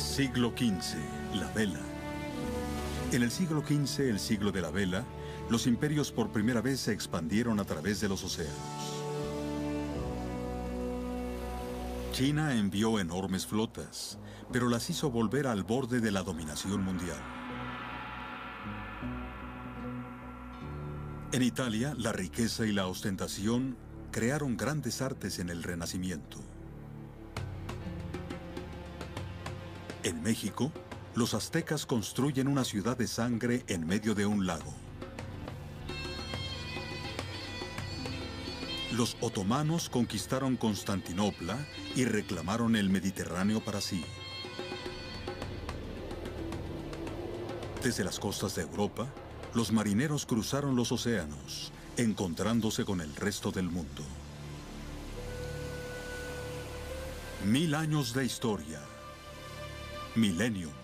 Siglo XV, la vela. En el siglo XV, el siglo de la vela, los imperios por primera vez se expandieron a través de los océanos. China envió enormes flotas, pero las hizo volver al borde de la dominación mundial. En Italia, la riqueza y la ostentación crearon grandes artes en el Renacimiento. En México, los aztecas construyen una ciudad de sangre en medio de un lago. Los otomanos conquistaron Constantinopla y reclamaron el Mediterráneo para sí. Desde las costas de Europa, los marineros cruzaron los océanos, encontrándose con el resto del mundo. 1000 años de historia. Milenio.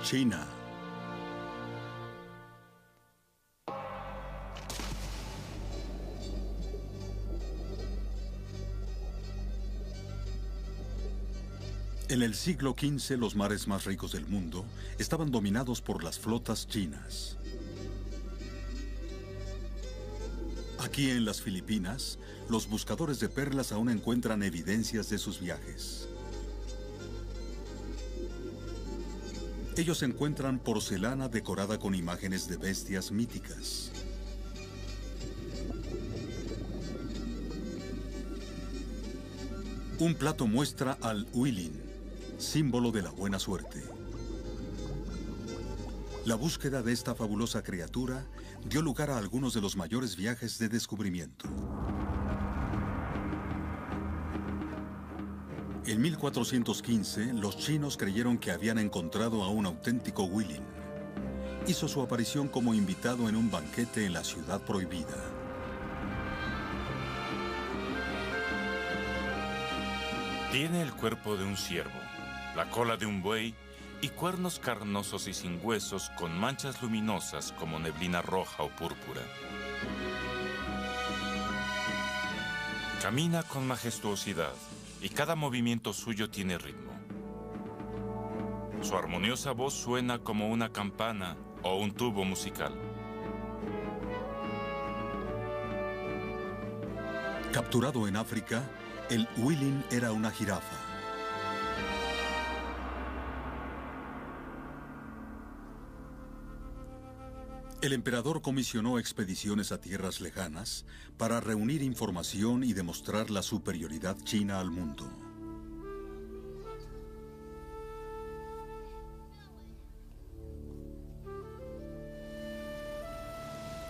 China. En el siglo XV, los mares más ricos del mundo estaban dominados por las flotas chinas. Aquí en las Filipinas, los buscadores de perlas aún encuentran evidencias de sus viajes. Ellos encuentran porcelana decorada con imágenes de bestias míticas. Un plato muestra al huilin, símbolo de la buena suerte. La búsqueda de esta fabulosa criatura dio lugar a algunos de los mayores viajes de descubrimiento. En 1415, los chinos creyeron que habían encontrado a un auténtico huilin. Hizo su aparición como invitado en un banquete en la ciudad prohibida. Tiene el cuerpo de un ciervo, la cola de un buey y cuernos carnosos y sin huesos con manchas luminosas como neblina roja o púrpura. Camina con majestuosidad y cada movimiento suyo tiene ritmo. Su armoniosa voz suena como una campana o un tubo musical. Capturado en África, el huilin era una jirafa. El emperador comisionó expediciones a tierras lejanas para reunir información y demostrar la superioridad china al mundo.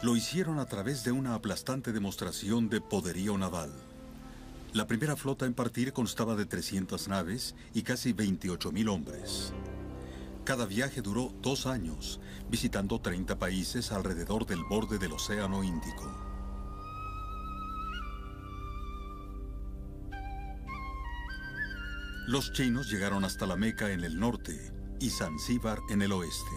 Lo hicieron a través de una aplastante demostración de poderío naval. La primera flota en partir constaba de 300 naves y casi 28,000 hombres. Cada viaje duró 2 años, visitando 30 países alrededor del borde del Océano Índico. Los chinos llegaron hasta la Meca en el norte y Zanzíbar en el oeste.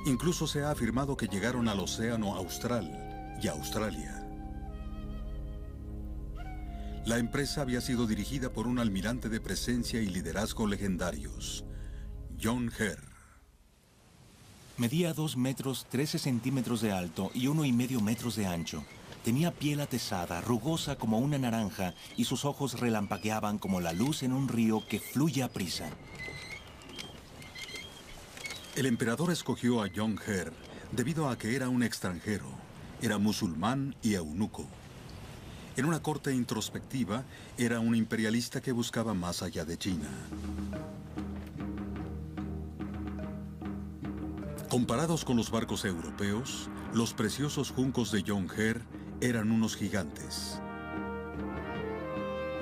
Incluso se ha afirmado que llegaron al Océano Austral y a Australia. La empresa había sido dirigida por un almirante de presencia y liderazgo legendarios, John Herr. Medía 2 metros 13 centímetros de alto y 1,5 metros de ancho. Tenía piel atezada, rugosa como una naranja, y sus ojos relampagueaban como la luz en un río que fluye a prisa. El emperador escogió a John Herr debido a que era un extranjero, era musulmán y eunuco. En una corte introspectiva, era un imperialista que buscaba más allá de China. Comparados con los barcos europeos, los preciosos juncos de John Herr eran unos gigantes.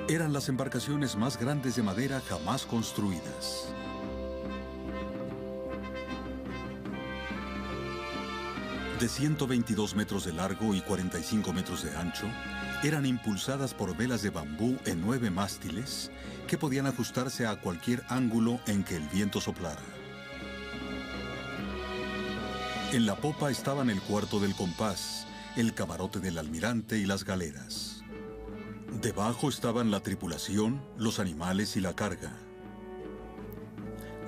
Eran las embarcaciones más grandes de madera jamás construidas. De 122 metros de largo y 45 metros de ancho, eran impulsadas por velas de bambú en 9 mástiles que podían ajustarse a cualquier ángulo en que el viento soplara. En la popa estaban el cuarto del compás, el camarote del almirante y las galeras. Debajo estaban la tripulación, los animales y la carga.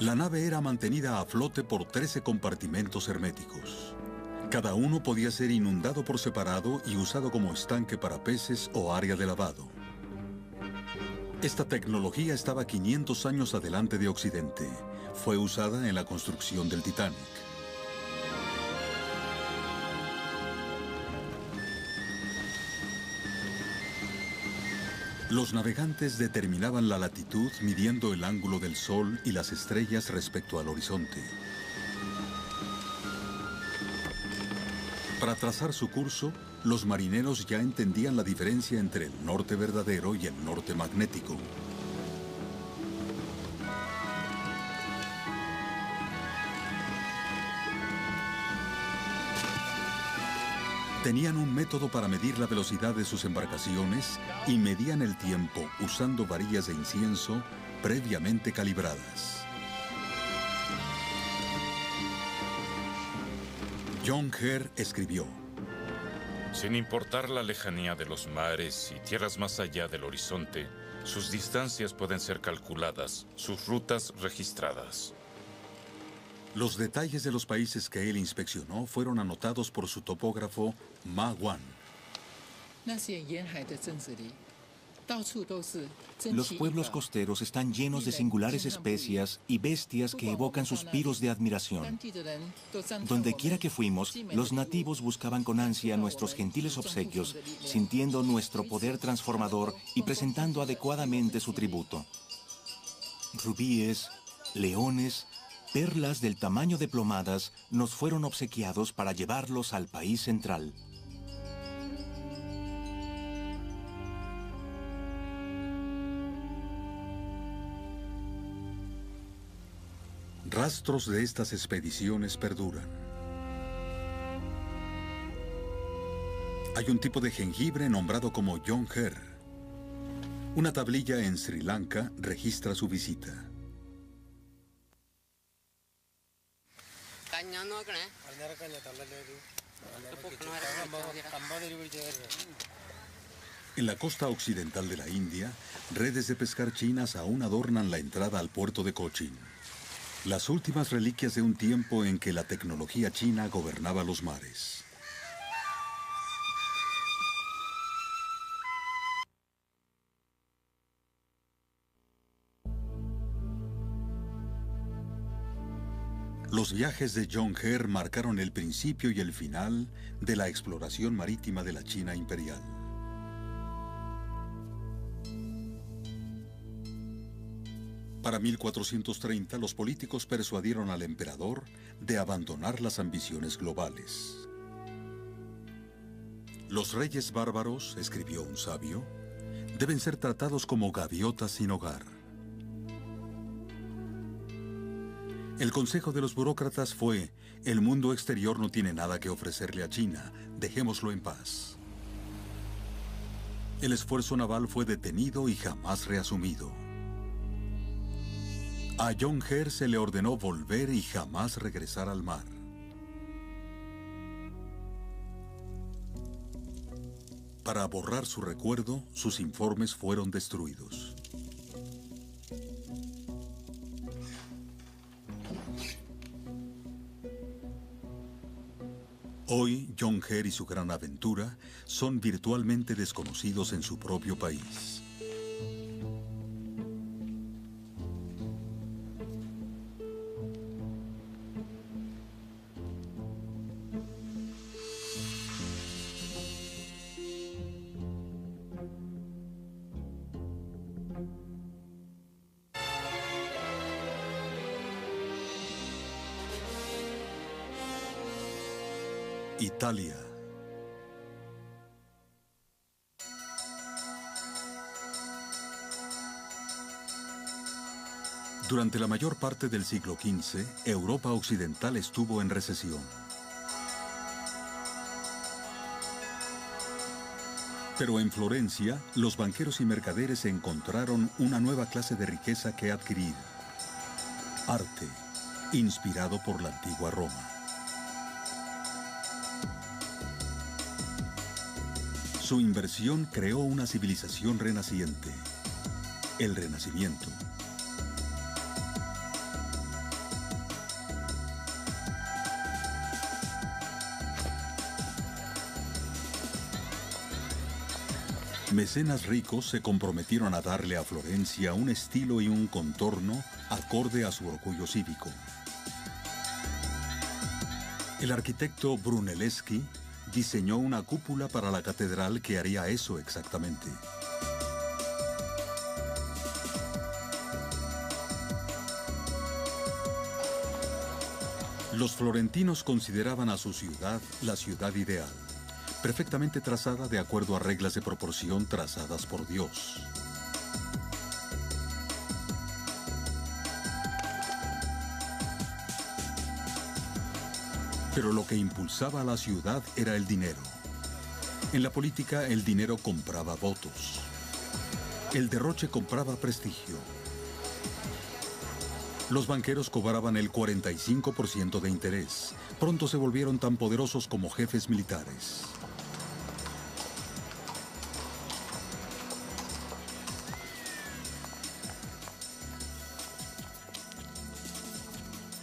La nave era mantenida a flote por 13 compartimentos herméticos. Cada uno podía ser inundado por separado y usado como estanque para peces o área de lavado. Esta tecnología estaba 500 años adelante de Occidente. Fue usada en la construcción del Titanic. Los navegantes determinaban la latitud midiendo el ángulo del sol y las estrellas respecto al horizonte. Para trazar su curso, los marineros ya entendían la diferencia entre el norte verdadero y el norte magnético. Tenían un método para medir la velocidad de sus embarcaciones y medían el tiempo usando varillas de incienso previamente calibradas. John Herr escribió: Sin importar la lejanía de los mares y tierras más allá del horizonte, sus distancias pueden ser calculadas, sus rutas registradas. Los detalles de los países que él inspeccionó fueron anotados por su topógrafo Ma Wan. Los pueblos costeros están llenos de singulares especias y bestias que evocan suspiros de admiración. Donde quiera que fuimos, los nativos buscaban con ansia nuestros gentiles obsequios, sintiendo nuestro poder transformador y presentando adecuadamente su tributo. Rubíes, leones, perlas del tamaño de plomadas nos fueron obsequiados para llevarlos al país central. Rastros de estas expediciones perduran. Hay un tipo de jengibre nombrado como John Herr. Una tablilla en Sri Lanka registra su visita. En la costa occidental de la India, redes de pescar chinas aún adornan la entrada al puerto de Cochin. Las últimas reliquias de un tiempo en que la tecnología china gobernaba los mares. Los viajes de John Herr marcaron el principio y el final de la exploración marítima de la China imperial. Para 1430, los políticos persuadieron al emperador de abandonar las ambiciones globales. Los reyes bárbaros, escribió un sabio, deben ser tratados como gaviotas sin hogar. El consejo de los burócratas fue: el mundo exterior no tiene nada que ofrecerle a China, dejémoslo en paz. El esfuerzo naval fue detenido y jamás reasumido. A John Herr se le ordenó volver y jamás regresar al mar. Para borrar su recuerdo, sus informes fueron destruidos. Hoy, John Hare y su gran aventura son virtualmente desconocidos en su propio país. Italia. Durante la mayor parte del siglo XV, Europa occidental estuvo en recesión. Pero en Florencia, los banqueros y mercaderes encontraron una nueva clase de riqueza que adquirir: arte, inspirado por la antigua Roma. Su inversión creó una civilización renaciente, el Renacimiento. Mecenas ricos se comprometieron a darle a Florencia un estilo y un contorno acorde a su orgullo cívico. El arquitecto Brunelleschi diseñó una cúpula para la catedral que haría eso exactamente. Los florentinos consideraban a su ciudad la ciudad ideal, perfectamente trazada de acuerdo a reglas de proporción trazadas por Dios. Pero lo que impulsaba a la ciudad era el dinero. En la política, el dinero compraba votos. El derroche compraba prestigio. Los banqueros cobraban el 45% de interés. Pronto se volvieron tan poderosos como jefes militares.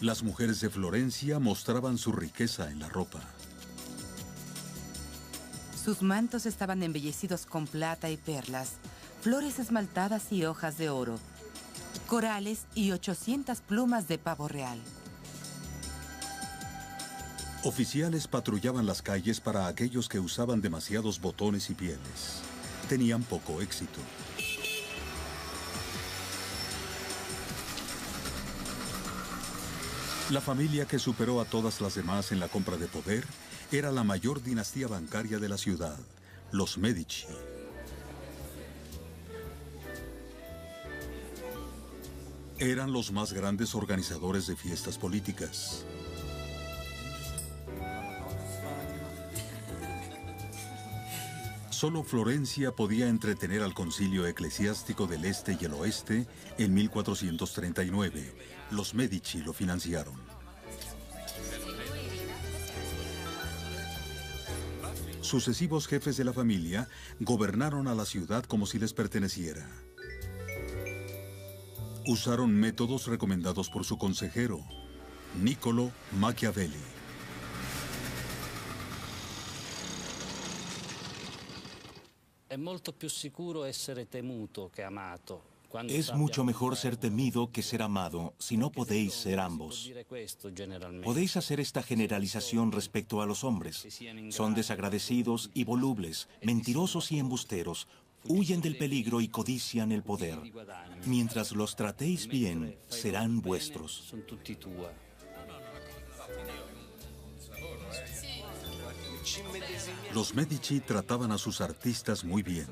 Las mujeres de Florencia mostraban su riqueza en la ropa. Sus mantos estaban embellecidos con plata y perlas, flores esmaltadas y hojas de oro, corales y 800 plumas de pavo real. Oficiales patrullaban las calles para aquellos que usaban demasiados botones y pieles. Tenían poco éxito. La familia que superó a todas las demás en la compra de poder era la mayor dinastía bancaria de la ciudad, los Medici. Eran los más grandes organizadores de fiestas políticas. Solo Florencia podía entretener al concilio eclesiástico del Este y el Oeste en 1439. Los Medici lo financiaron. Sucesivos jefes de la familia gobernaron a la ciudad como si les perteneciera. Usaron métodos recomendados por su consejero, Niccolo Machiavelli. Es mucho mejor ser temido que ser amado, si no podéis ser ambos. Podéis hacer esta generalización respecto a los hombres. Son desagradecidos y volubles, mentirosos y embusteros, huyen del peligro y codician el poder. Mientras los tratéis bien, serán vuestros. Los Medici trataban a sus artistas muy bien.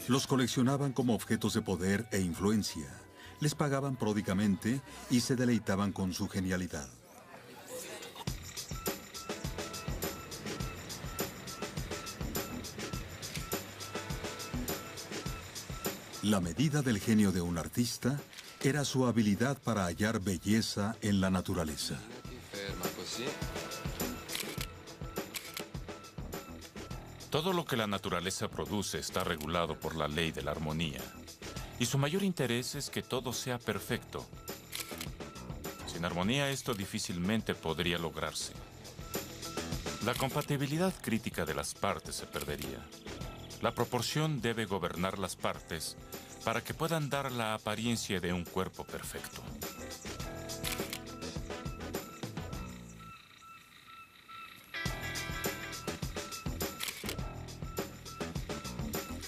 Los coleccionaban como objetos de poder e influencia. Les pagaban pródigamente y se deleitaban con su genialidad. La medida del genio de un artista era su habilidad para hallar belleza en la naturaleza. Todo lo que la naturaleza produce está regulado por la ley de la armonía. Y su mayor interés es que todo sea perfecto. Sin armonía esto difícilmente podría lograrse. La compatibilidad crítica de las partes se perdería. La proporción debe gobernar las partes para que puedan dar la apariencia de un cuerpo perfecto.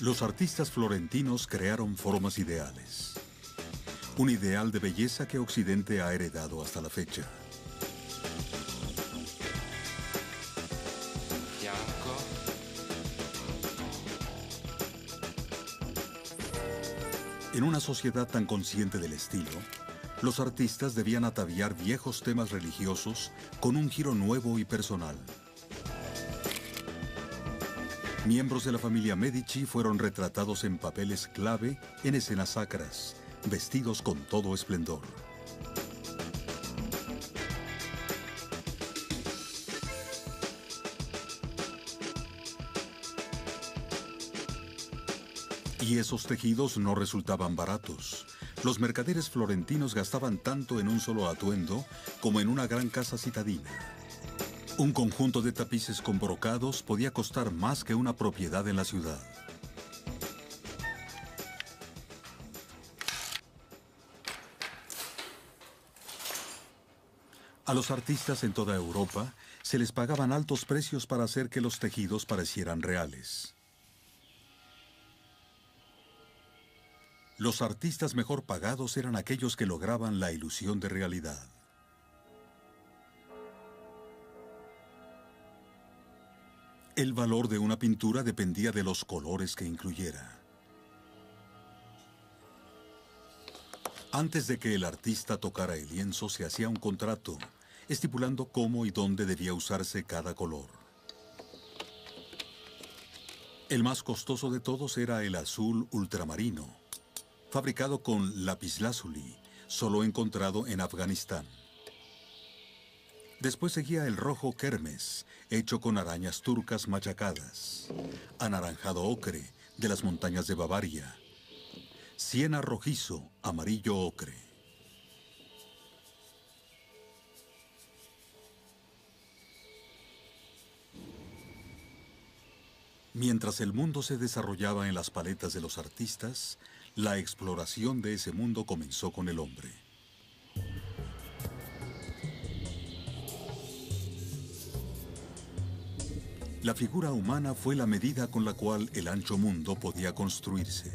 Los artistas florentinos crearon formas ideales. Un ideal de belleza que Occidente ha heredado hasta la fecha. En una sociedad tan consciente del estilo, los artistas debían ataviar viejos temas religiosos con un giro nuevo y personal. Miembros de la familia Medici fueron retratados en papeles clave en escenas sacras, vestidos con todo esplendor. Y esos tejidos no resultaban baratos. Los mercaderes florentinos gastaban tanto en un solo atuendo como en una gran casa citadina. Un conjunto de tapices con brocados podía costar más que una propiedad en la ciudad. A los artistas en toda Europa se les pagaban altos precios para hacer que los tejidos parecieran reales. Los artistas mejor pagados eran aquellos que lograban la ilusión de realidad. El valor de una pintura dependía de los colores que incluyera. Antes de que el artista tocara el lienzo, se hacía un contrato, estipulando cómo y dónde debía usarse cada color. El más costoso de todos era el azul ultramarino, fabricado con lapislázuli, solo encontrado en Afganistán. Después seguía el rojo kermes, hecho con arañas turcas machacadas, anaranjado ocre, de las montañas de Bavaria, siena rojizo, amarillo ocre. Mientras el mundo se desarrollaba en las paletas de los artistas, la exploración de ese mundo comenzó con el hombre. La figura humana fue la medida con la cual el ancho mundo podía construirse.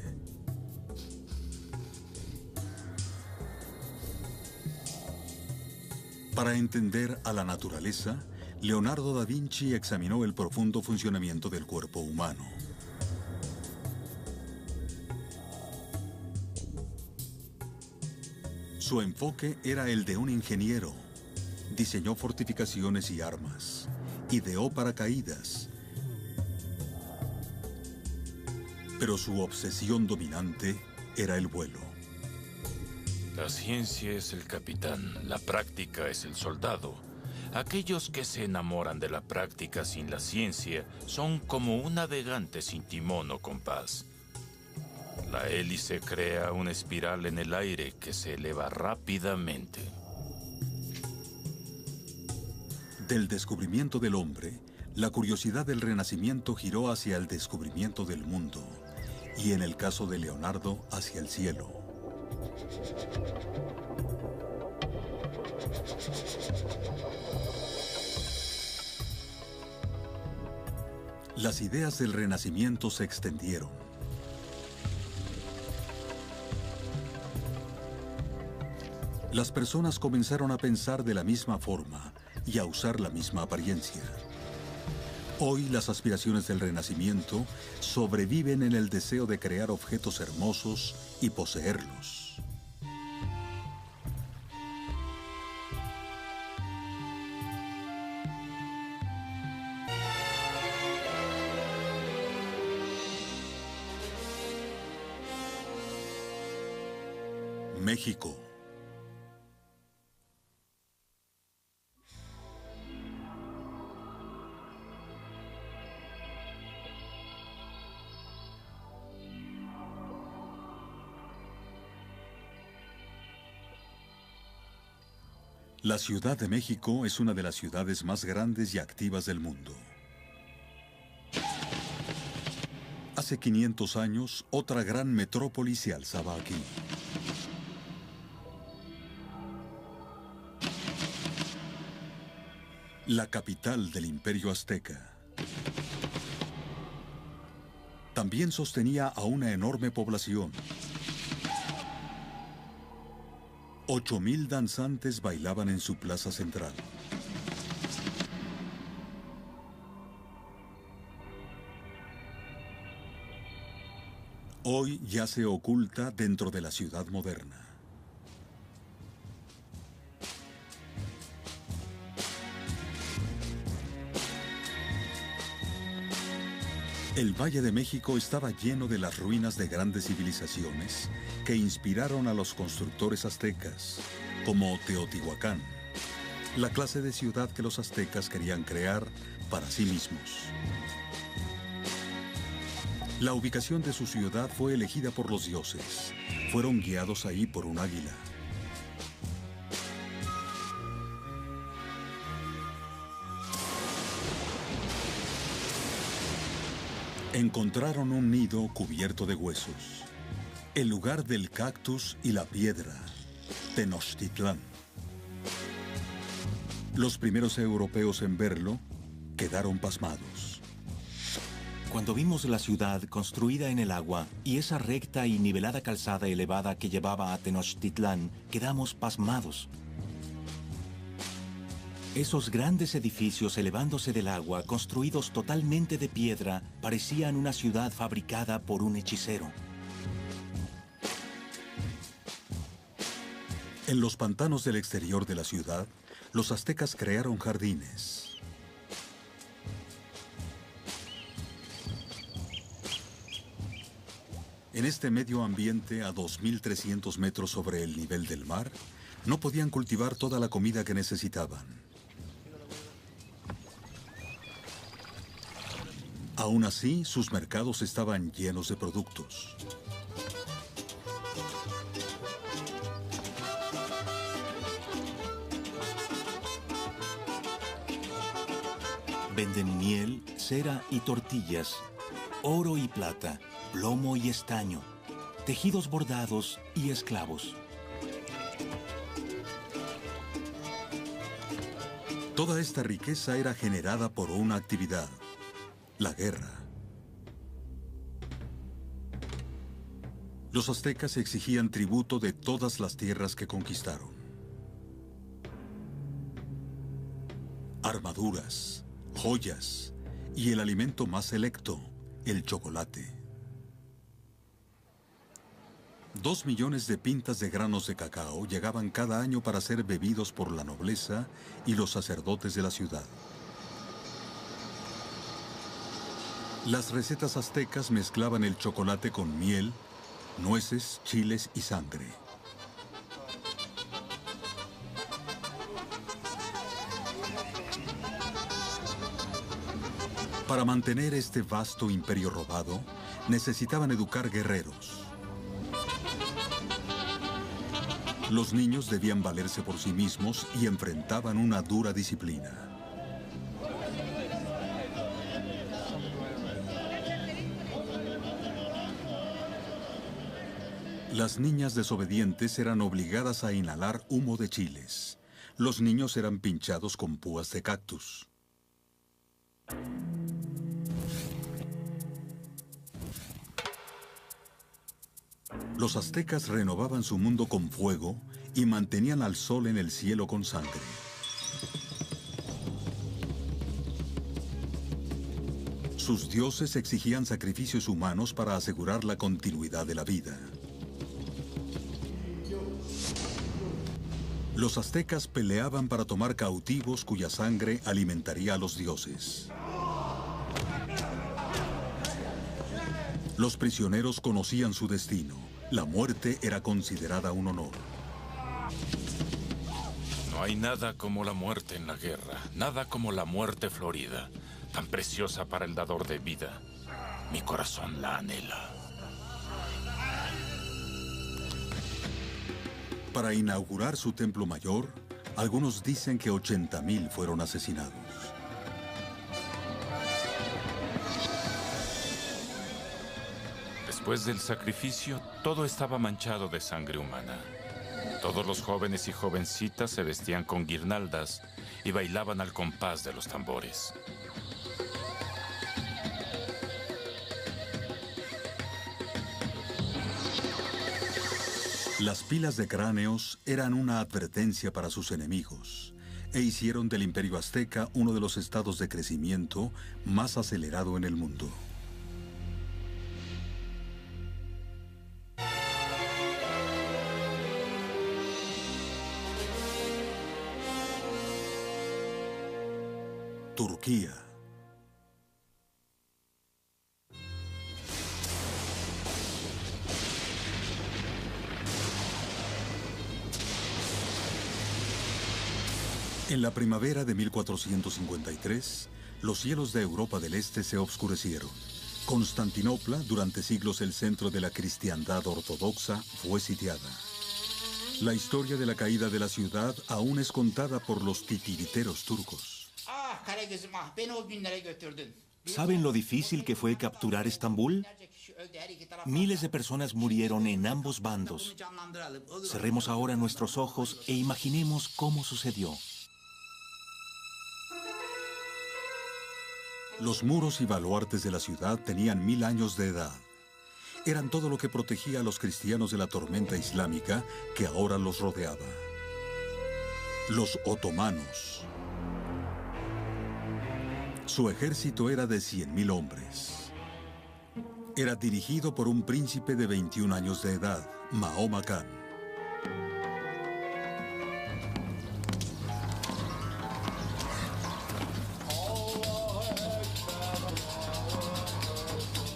Para entender a la naturaleza, Leonardo da Vinci examinó el profundo funcionamiento del cuerpo humano. Su enfoque era el de un ingeniero. Diseñó fortificaciones y armas. Ideó paracaídas. Pero su obsesión dominante era el vuelo. La ciencia es el capitán, la práctica es el soldado. Aquellos que se enamoran de la práctica sin la ciencia son como un navegante sin timón o compás. La hélice crea una espiral en el aire que se eleva rápidamente. Del descubrimiento del hombre, la curiosidad del Renacimiento giró hacia el descubrimiento del mundo, y en el caso de Leonardo, hacia el cielo. Las ideas del Renacimiento se extendieron. Las personas comenzaron a pensar de la misma forma y a usar la misma apariencia. Hoy las aspiraciones del Renacimiento sobreviven en el deseo de crear objetos hermosos y poseerlos. México. La Ciudad de México es una de las ciudades más grandes y activas del mundo. Hace 500 años, otra gran metrópoli se alzaba aquí. La capital del Imperio Azteca. También sostenía a una enorme población. 8,000 danzantes bailaban en su plaza central. Hoy ya se oculta dentro de la ciudad moderna. El Valle de México estaba lleno de las ruinas de grandes civilizaciones que inspiraron a los constructores aztecas, como Teotihuacán, la clase de ciudad que los aztecas querían crear para sí mismos. La ubicación de su ciudad fue elegida por los dioses. Fueron guiados ahí por un águila. Encontraron un nido cubierto de huesos, el lugar del cactus y la piedra, Tenochtitlán. Los primeros europeos en verlo quedaron pasmados. Cuando vimos la ciudad construida en el agua y esa recta y nivelada calzada elevada que llevaba a Tenochtitlán, quedamos pasmados. Esos grandes edificios elevándose del agua, construidos totalmente de piedra, parecían una ciudad fabricada por un hechicero. En los pantanos del exterior de la ciudad, los aztecas crearon jardines. En este medio ambiente, a 2.300 metros sobre el nivel del mar, no podían cultivar toda la comida que necesitaban. Aún así, sus mercados estaban llenos de productos. Venden miel, cera y tortillas, oro y plata, plomo y estaño, tejidos bordados y esclavos. Toda esta riqueza era generada por una actividad: la guerra. Los aztecas exigían tributo de todas las tierras que conquistaron. Armaduras, joyas y el alimento más selecto, el chocolate. 2 millones de pintas de granos de cacao llegaban cada año para ser bebidos por la nobleza y los sacerdotes de la ciudad. Las recetas aztecas mezclaban el chocolate con miel, nueces, chiles y sangre. Para mantener este vasto imperio robado, necesitaban educar guerreros. Los niños debían valerse por sí mismos y enfrentaban una dura disciplina. Las niñas desobedientes eran obligadas a inhalar humo de chiles. Los niños eran pinchados con púas de cactus. Los aztecas renovaban su mundo con fuego y mantenían al sol en el cielo con sangre. Sus dioses exigían sacrificios humanos para asegurar la continuidad de la vida. Los aztecas peleaban para tomar cautivos cuya sangre alimentaría a los dioses. Los prisioneros conocían su destino. La muerte era considerada un honor. No hay nada como la muerte en la guerra, nada como la muerte florida, tan preciosa para el dador de vida. Mi corazón la anhela. Para inaugurar su templo mayor, Algunos dicen que 80.000 fueron asesinados. Después del sacrificio, todo estaba manchado de sangre humana. Todos los jóvenes y jovencitas se vestían con guirnaldas y bailaban al compás de los tambores. Las pilas de cráneos eran una advertencia para sus enemigos e hicieron del Imperio Azteca uno de los estados de crecimiento más acelerado en el mundo. Turquía. En la primavera de 1453, los cielos de Europa del Este se oscurecieron. Constantinopla, durante siglos el centro de la cristiandad ortodoxa, fue sitiada. La historia de la caída de la ciudad aún es contada por los titiriteros turcos. ¿Saben lo difícil que fue capturar Estambul? Miles de personas murieron en ambos bandos. Cerremos ahora nuestros ojos e imaginemos cómo sucedió. Los muros y baluartes de la ciudad tenían 1000 años de edad. Eran todo lo que protegía a los cristianos de la tormenta islámica que ahora los rodeaba. Los otomanos. Su ejército era de 100.000 hombres. Era dirigido por un príncipe de 21 años de edad, Mahoma Khan.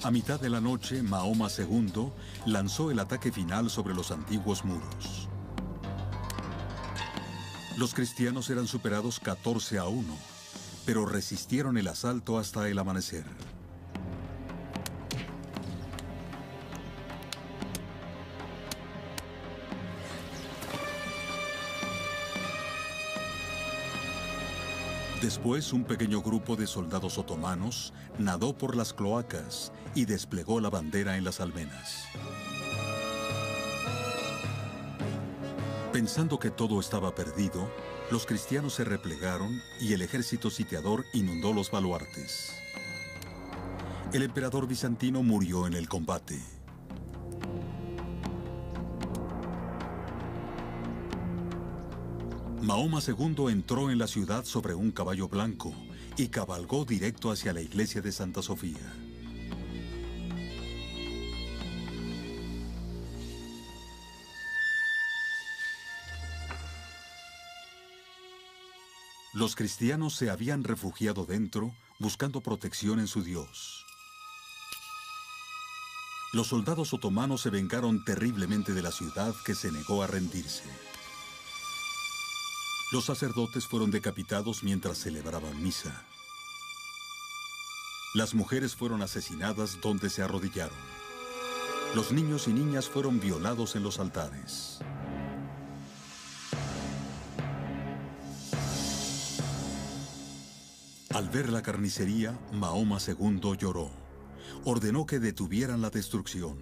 A mitad de la noche, Mahoma II lanzó el ataque final sobre los antiguos muros. Los cristianos eran superados 14-1, pero resistieron el asalto hasta el amanecer. Después, un pequeño grupo de soldados otomanos nadó por las cloacas y desplegó la bandera en las almenas. Pensando que todo estaba perdido, los cristianos se replegaron y el ejército sitiador inundó los baluartes. El emperador bizantino murió en el combate. Mahoma II entró en la ciudad sobre un caballo blanco y cabalgó directo hacia la iglesia de Santa Sofía. Los cristianos se habían refugiado dentro, buscando protección en su Dios. Los soldados otomanos se vengaron terriblemente de la ciudad que se negó a rendirse. Los sacerdotes fueron decapitados mientras celebraban misa. Las mujeres fueron asesinadas donde se arrodillaron. Los niños y niñas fueron violados en los altares. Al ver la carnicería, Mahoma II lloró. Ordenó que detuvieran la destrucción.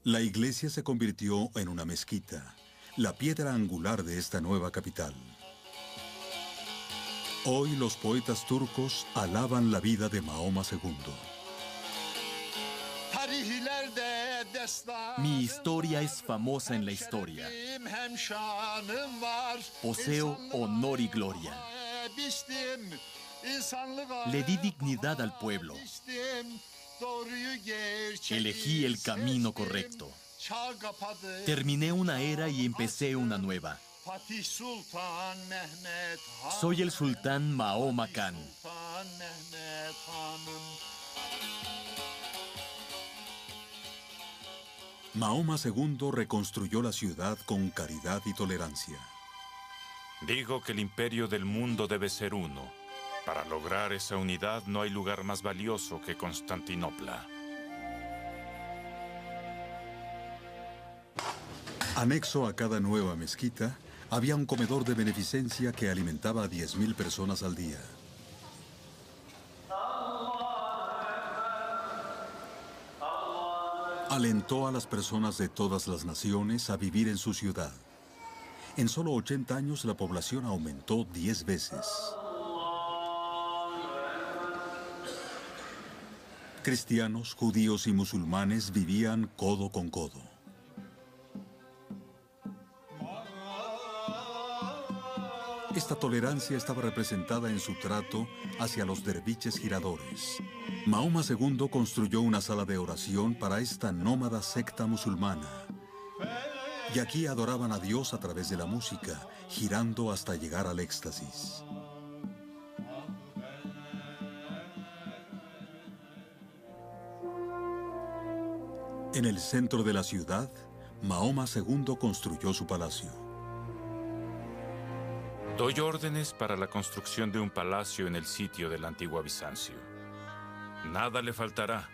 La iglesia se convirtió en una mezquita, la piedra angular de esta nueva capital. Hoy los poetas turcos alaban la vida de Mahoma II. Mi historia es famosa en la historia. Poseo honor y gloria. Le di dignidad al pueblo. Elegí el camino correcto. Terminé una era y empecé una nueva. Soy el sultán Mahoma Khan. Mahoma II reconstruyó la ciudad con caridad y tolerancia. Digo que el imperio del mundo debe ser uno. Para lograr esa unidad no hay lugar más valioso que Constantinopla. Anexo a cada nueva mezquita, había un comedor de beneficencia que alimentaba a 10.000 personas al día. Alentó a las personas de todas las naciones a vivir en su ciudad. En solo 80 años la población aumentó 10 veces. Cristianos, judíos y musulmanes vivían codo con codo. Esta tolerancia estaba representada en su trato hacia los derviches giradores. Mahoma II construyó una sala de oración para esta nómada secta musulmana. Y aquí adoraban a Dios a través de la música, girando hasta llegar al éxtasis. En el centro de la ciudad, Mahoma II construyó su palacio. Doy órdenes para la construcción de un palacio en el sitio del antiguo Bizancio. Nada le faltará.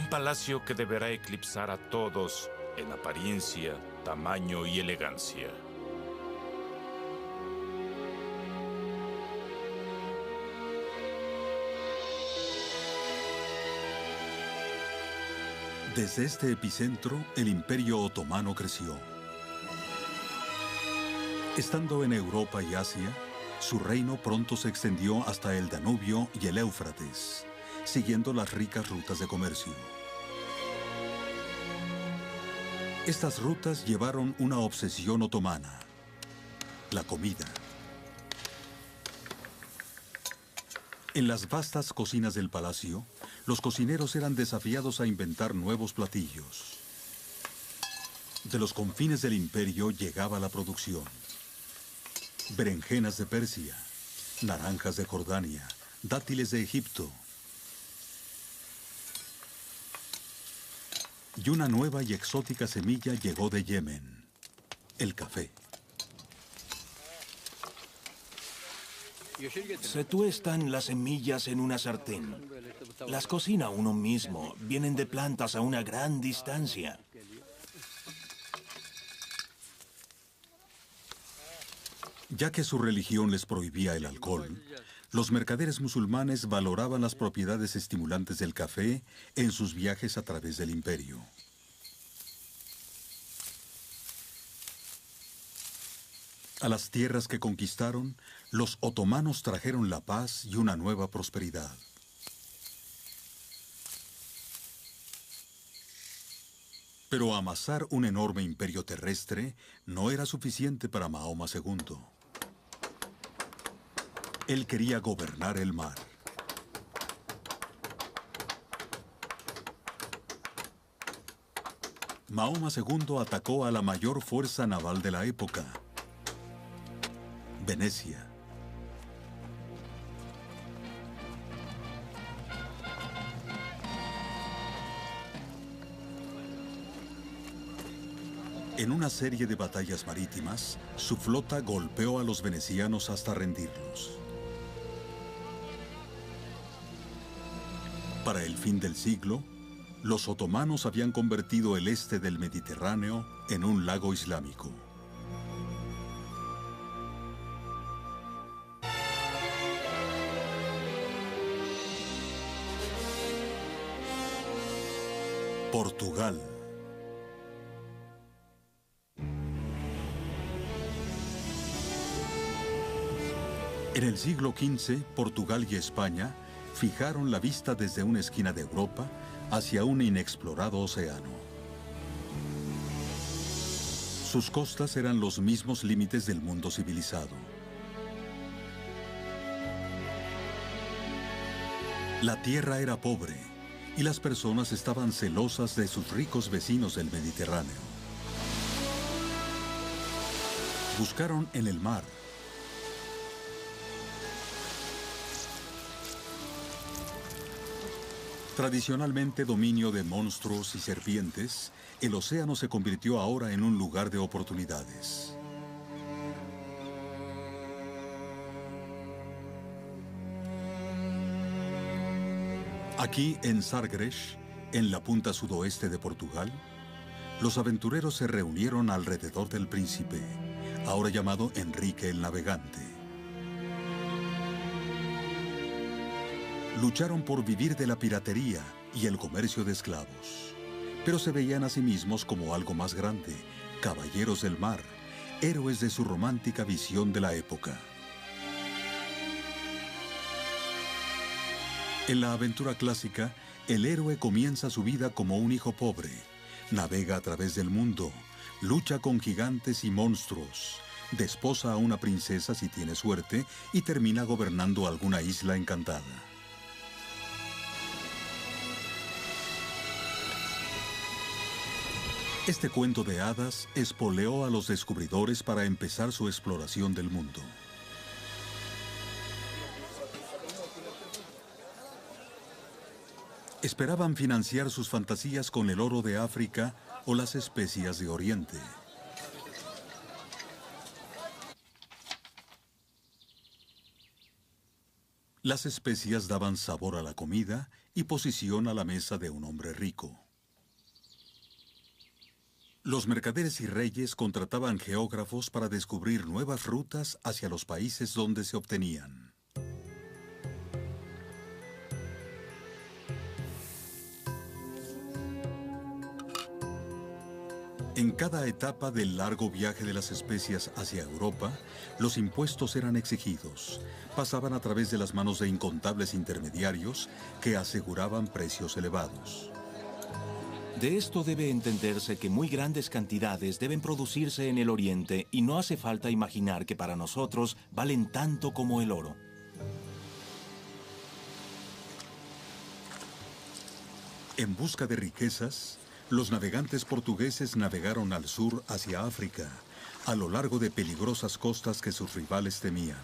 Un palacio que deberá eclipsar a todos en apariencia, tamaño y elegancia. Desde este epicentro, el Imperio Otomano creció. Estando en Europa y Asia, su reino pronto se extendió hasta el Danubio y el Éufrates, siguiendo las ricas rutas de comercio. Estas rutas llevaron una obsesión otomana: la comida. En las vastas cocinas del palacio, los cocineros eran desafiados a inventar nuevos platillos. De los confines del imperio llegaba la producción. Berenjenas de Persia, naranjas de Jordania, dátiles de Egipto. Y una nueva y exótica semilla llegó de Yemen: el café. Se tuestan las semillas en una sartén. Las cocina uno mismo. Vienen de plantas a una gran distancia. Ya que su religión les prohibía el alcohol, los mercaderes musulmanes valoraban las propiedades estimulantes del café en sus viajes a través del imperio. A las tierras que conquistaron, los otomanos trajeron la paz y una nueva prosperidad. Pero amasar un enorme imperio terrestre no era suficiente para Mahoma II. Él quería gobernar el mar. Mahoma II atacó a la mayor fuerza naval de la época: Venecia. En una serie de batallas marítimas, su flota golpeó a los venecianos hasta rendirlos. Para el fin del siglo, los otomanos habían convertido el este del Mediterráneo en un lago islámico. Portugal. En el siglo XV, Portugal y España fijaron la vista desde una esquina de Europa hacia un inexplorado océano. Sus costas eran los mismos límites del mundo civilizado. La tierra era pobre y las personas estaban celosas de sus ricos vecinos del Mediterráneo. Buscaron en el mar tradicionalmente dominio de monstruos y serpientes, el océano se convirtió ahora en un lugar de oportunidades. Aquí en Sagres, en la punta sudoeste de Portugal, Los aventureros se reunieron alrededor del príncipe, ahora llamado Enrique el Navegante. Lucharon por vivir de la piratería y el comercio de esclavos, pero se veían a sí mismos como algo más grande, caballeros del mar, héroes de su romántica visión de la época. En la aventura clásica, el héroe comienza su vida como un hijo pobre, navega a través del mundo, lucha con gigantes y monstruos, desposa a una princesa si tiene suerte y termina gobernando alguna isla encantada. Este cuento de hadas espoleó a los descubridores para empezar su exploración del mundo. Esperaban financiar sus fantasías con el oro de África o las especias de Oriente. Las especias daban sabor a la comida y posición a la mesa de un hombre rico. Los mercaderes y reyes contrataban geógrafos para descubrir nuevas rutas hacia los países donde se obtenían. En cada etapa del largo viaje de las especias hacia Europa, los impuestos eran exigidos. Pasaban a través de las manos de incontables intermediarios que aseguraban precios elevados. De esto debe entenderse que muy grandes cantidades deben producirse en el Oriente y no hace falta imaginar que para nosotros valen tanto como el oro. En busca de riquezas, los navegantes portugueses navegaron al sur hacia África, a lo largo de peligrosas costas que sus rivales temían.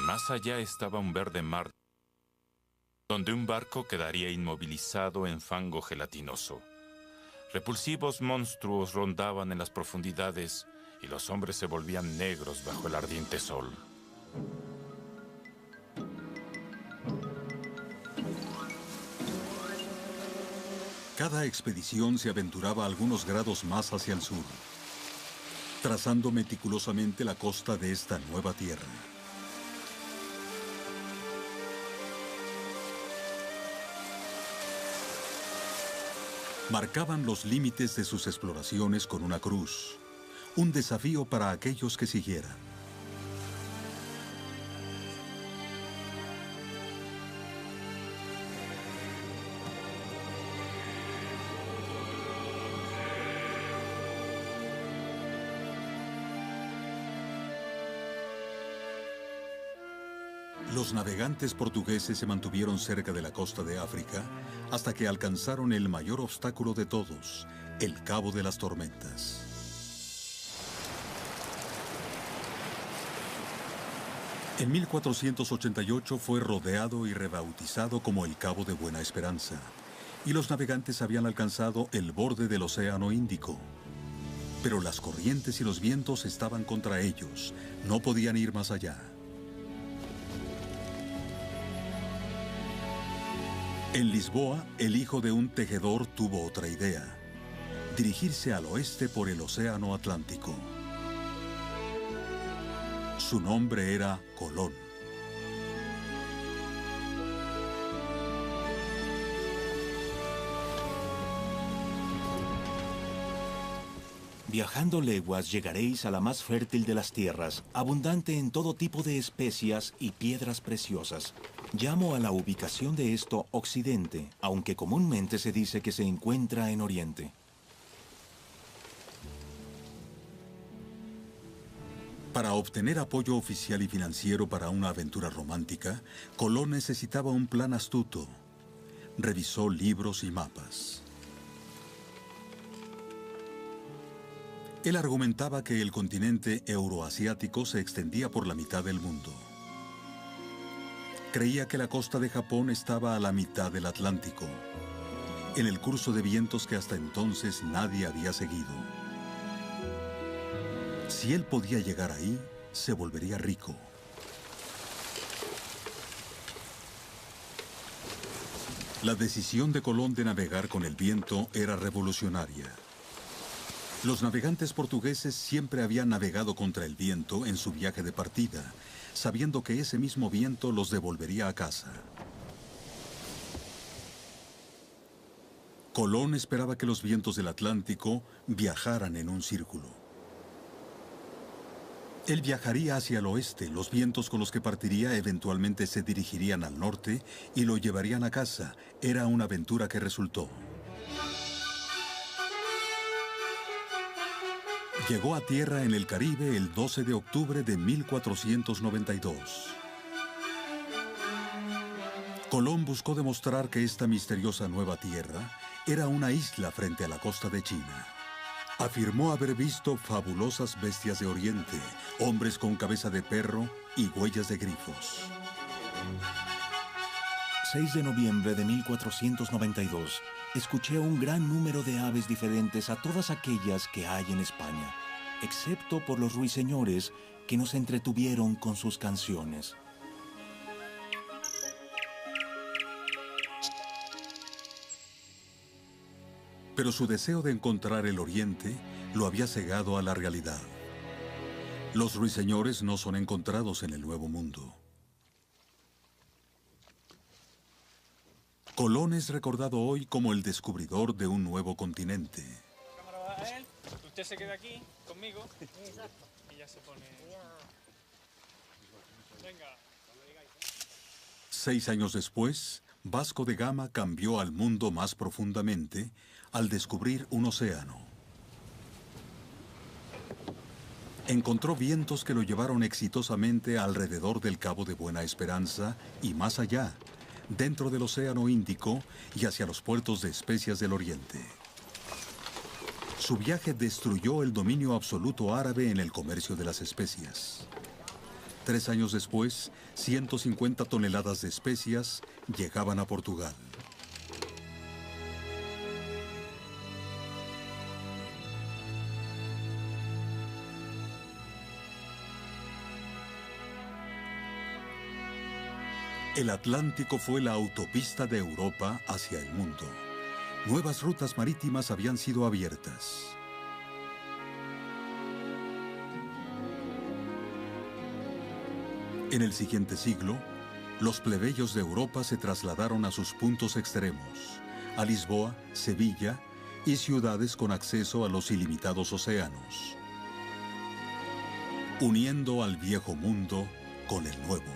Más allá estaba un verde mar, donde un barco quedaría inmovilizado en fango gelatinoso. Repulsivos monstruos rondaban en las profundidades y los hombres se volvían negros bajo el ardiente sol. Cada expedición se aventuraba algunos grados más hacia el sur, trazando meticulosamente la costa de esta nueva tierra. Marcaban los límites de sus exploraciones con una cruz, un desafío para aquellos que siguieran. Los navegantes portugueses se mantuvieron cerca de la costa de África hasta que alcanzaron el mayor obstáculo de todos, el Cabo de las Tormentas. En 1488 fue rodeado y rebautizado como el Cabo de Buena Esperanza, y los navegantes habían alcanzado el borde del Océano Índico. Pero las corrientes y los vientos estaban contra ellos, no podían ir más allá. En Lisboa, el hijo de un tejedor tuvo otra idea: dirigirse al oeste por el Océano Atlántico. Su nombre era Colón. Viajando leguas llegaréis a la más fértil de las tierras, abundante en todo tipo de especias y piedras preciosas. Llamo a la ubicación de esto Occidente, aunque comúnmente se dice que se encuentra en Oriente. Para obtener apoyo oficial y financiero para una aventura romántica, Colón necesitaba un plan astuto. Revisó libros y mapas. Él argumentaba que el continente euroasiático se extendía por la mitad del mundo. Creía que la costa de Japón estaba a la mitad del Atlántico, en el curso de vientos que hasta entonces nadie había seguido. Si él podía llegar ahí, se volvería rico. La decisión de Colón de navegar con el viento era revolucionaria. Los navegantes portugueses siempre habían navegado contra el viento en su viaje de partida, sabiendo que ese mismo viento los devolvería a casa. Colón esperaba que los vientos del Atlántico viajaran en un círculo. Él viajaría hacia el oeste, los vientos con los que partiría eventualmente se dirigirían al norte y lo llevarían a casa. Era una aventura que resultó. Llegó a tierra en el Caribe el 12 de octubre de 1492. Colón buscó demostrar que esta misteriosa nueva tierra era una isla frente a la costa de China. Afirmó haber visto fabulosas bestias de Oriente, hombres con cabeza de perro y huellas de grifos. 6 de noviembre de 1492, escuché un gran número de aves diferentes a todas aquellas que hay en España, excepto por los ruiseñores que nos entretuvieron con sus canciones. Pero su deseo de encontrar el Oriente lo había cegado a la realidad. Los ruiseñores no son encontrados en el Nuevo Mundo. Colón es recordado hoy como el descubridor de un nuevo continente. La cámara va a él, usted se queda aquí conmigo y ya se pone... Venga. 6 años después, Vasco de Gama cambió al mundo más profundamente al descubrir un océano. Encontró vientos que lo llevaron exitosamente alrededor del Cabo de Buena Esperanza y más allá, dentro del Océano Índico y hacia los puertos de especias del Oriente. Su viaje destruyó el dominio absoluto árabe en el comercio de las especias. 3 años después, 150 toneladas de especias llegaban a Portugal. El Atlántico fue la autopista de Europa hacia el mundo. Nuevas rutas marítimas habían sido abiertas. En el siguiente siglo, los plebeyos de Europa se trasladaron a sus puntos extremos, a Lisboa, Sevilla y ciudades con acceso a los ilimitados océanos, uniendo al viejo mundo con el nuevo.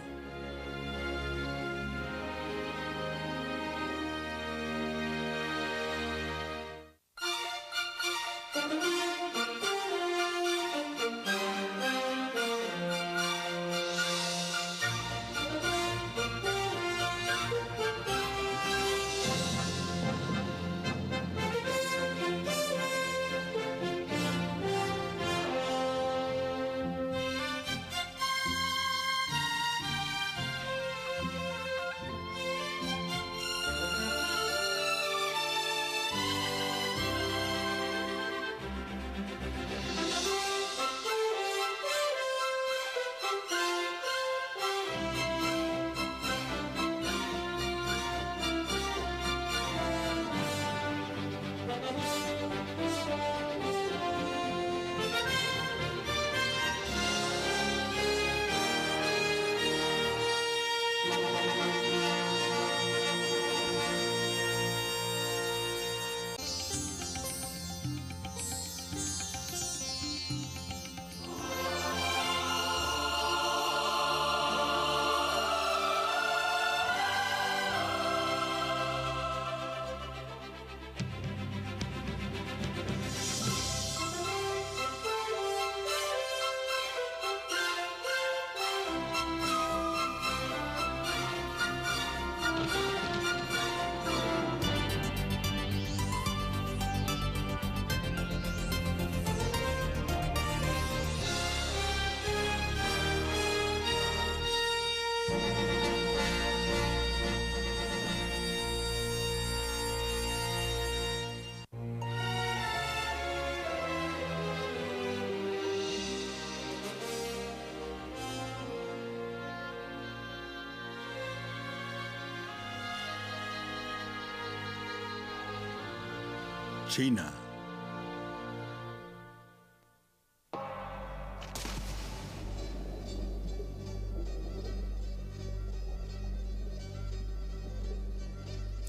China.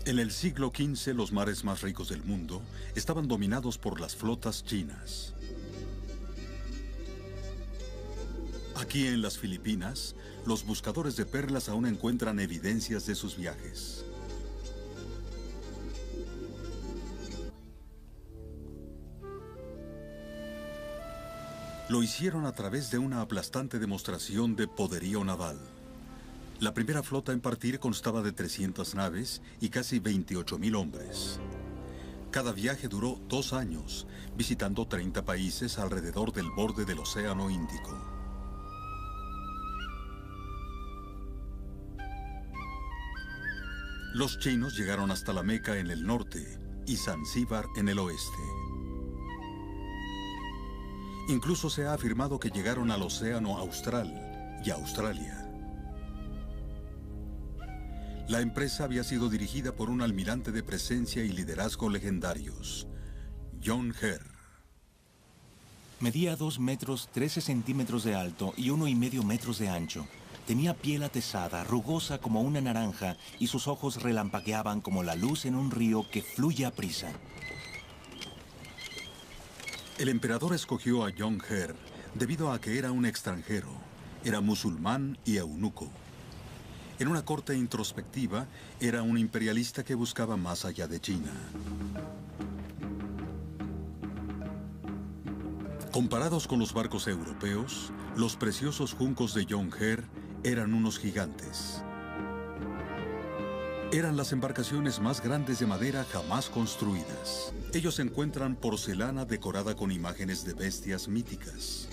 En el siglo XV, los mares más ricos del mundo estaban dominados por las flotas chinas. Aquí en las Filipinas, los buscadores de perlas aún encuentran evidencias de sus viajes. Lo hicieron a través de una aplastante demostración de poderío naval. La primera flota en partir constaba de 300 naves y casi 28.000 hombres. Cada viaje duró 2 años, visitando 30 países alrededor del borde del Océano Índico. Los chinos llegaron hasta la Meca en el norte y Zanzíbar en el oeste. Incluso se ha afirmado que llegaron al Océano Austral y a Australia. La empresa había sido dirigida por un almirante de presencia y liderazgo legendarios, John Herr. Medía 2 metros 13 centímetros de alto y 1,5 metros de ancho. Tenía piel atezada, rugosa como una naranja, y sus ojos relampagueaban como la luz en un río que fluye a prisa. El emperador escogió a John Herr debido a que era un extranjero, era musulmán y eunuco. En una corte introspectiva, era un imperialista que buscaba más allá de China. Comparados con los barcos europeos, los preciosos juncos de John Herr eran unos gigantes. Eran las embarcaciones más grandes de madera jamás construidas. Ellos encuentran porcelana decorada con imágenes de bestias míticas.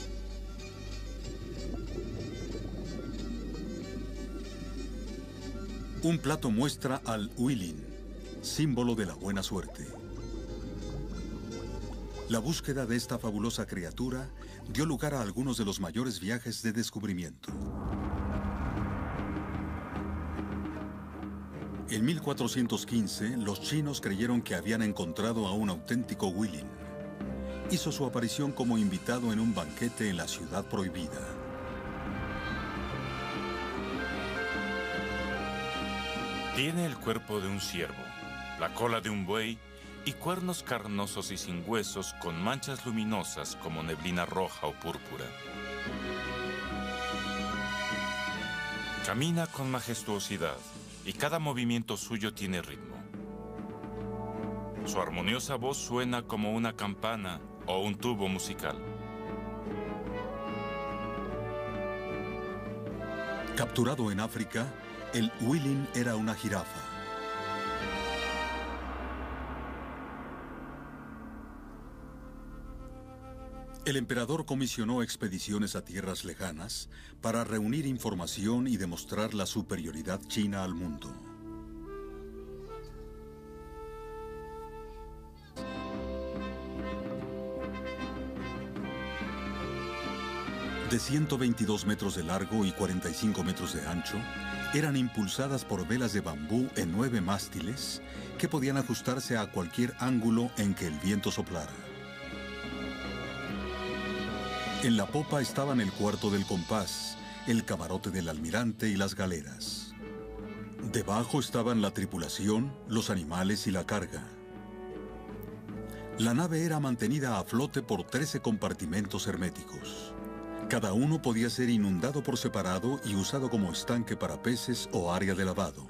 Un plato muestra al huilin, símbolo de la buena suerte. La búsqueda de esta fabulosa criatura dio lugar a algunos de los mayores viajes de descubrimiento. En 1415, los chinos creyeron que habían encontrado a un auténtico huilin. Hizo su aparición como invitado en un banquete en la ciudad prohibida. Tiene el cuerpo de un ciervo, la cola de un buey y cuernos carnosos y sin huesos con manchas luminosas como neblina roja o púrpura. Camina con majestuosidad y cada movimiento suyo tiene ritmo. Su armoniosa voz suena como una campana o un tubo musical. Capturado en África, el huilin era una jirafa. El emperador comisionó expediciones a tierras lejanas para reunir información y demostrar la superioridad china al mundo. De 122 metros de largo y 45 metros de ancho, eran impulsadas por velas de bambú en 9 mástiles que podían ajustarse a cualquier ángulo en que el viento soplara. En la popa estaban el cuarto del compás, el camarote del almirante y las galeras. Debajo estaban la tripulación, los animales y la carga. La nave era mantenida a flote por 13 compartimentos herméticos. Cada uno podía ser inundado por separado y usado como estanque para peces o área de lavado.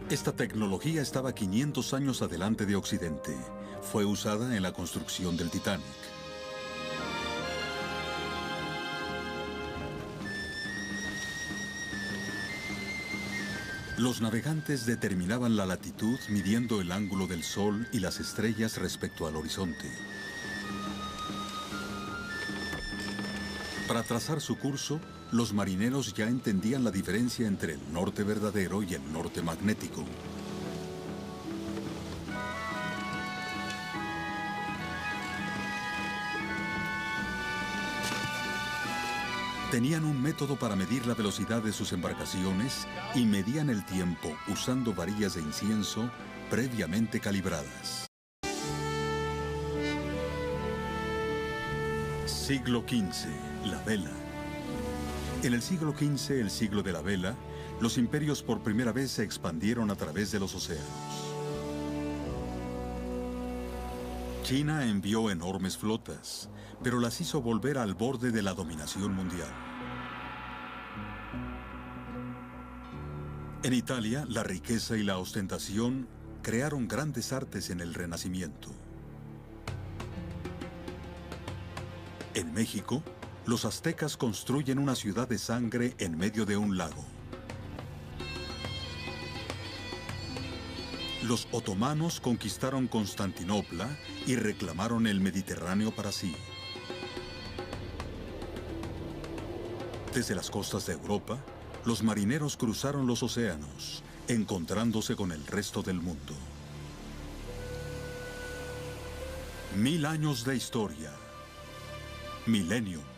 Esta tecnología estaba 500 años adelante de Occidente. Fue usada en la construcción del Titanic. Los navegantes determinaban la latitud midiendo el ángulo del sol y las estrellas respecto al horizonte. Para trazar su curso, los marineros ya entendían la diferencia entre el norte verdadero y el norte magnético. Tenían un método para medir la velocidad de sus embarcaciones y medían el tiempo usando varillas de incienso previamente calibradas. Siglo XV, la vela. En el siglo XV, el siglo de la vela, los imperios por primera vez se expandieron a través de los océanos. China envió enormes flotas, pero las hizo volver al borde de la dominación mundial. En Italia, la riqueza y la ostentación crearon grandes artes en el Renacimiento. En México, los aztecas construyen una ciudad de sangre en medio de un lago. Los otomanos conquistaron Constantinopla y reclamaron el Mediterráneo para sí. Desde las costas de Europa, los marineros cruzaron los océanos, encontrándose con el resto del mundo. 1000 años de historia. Milenio.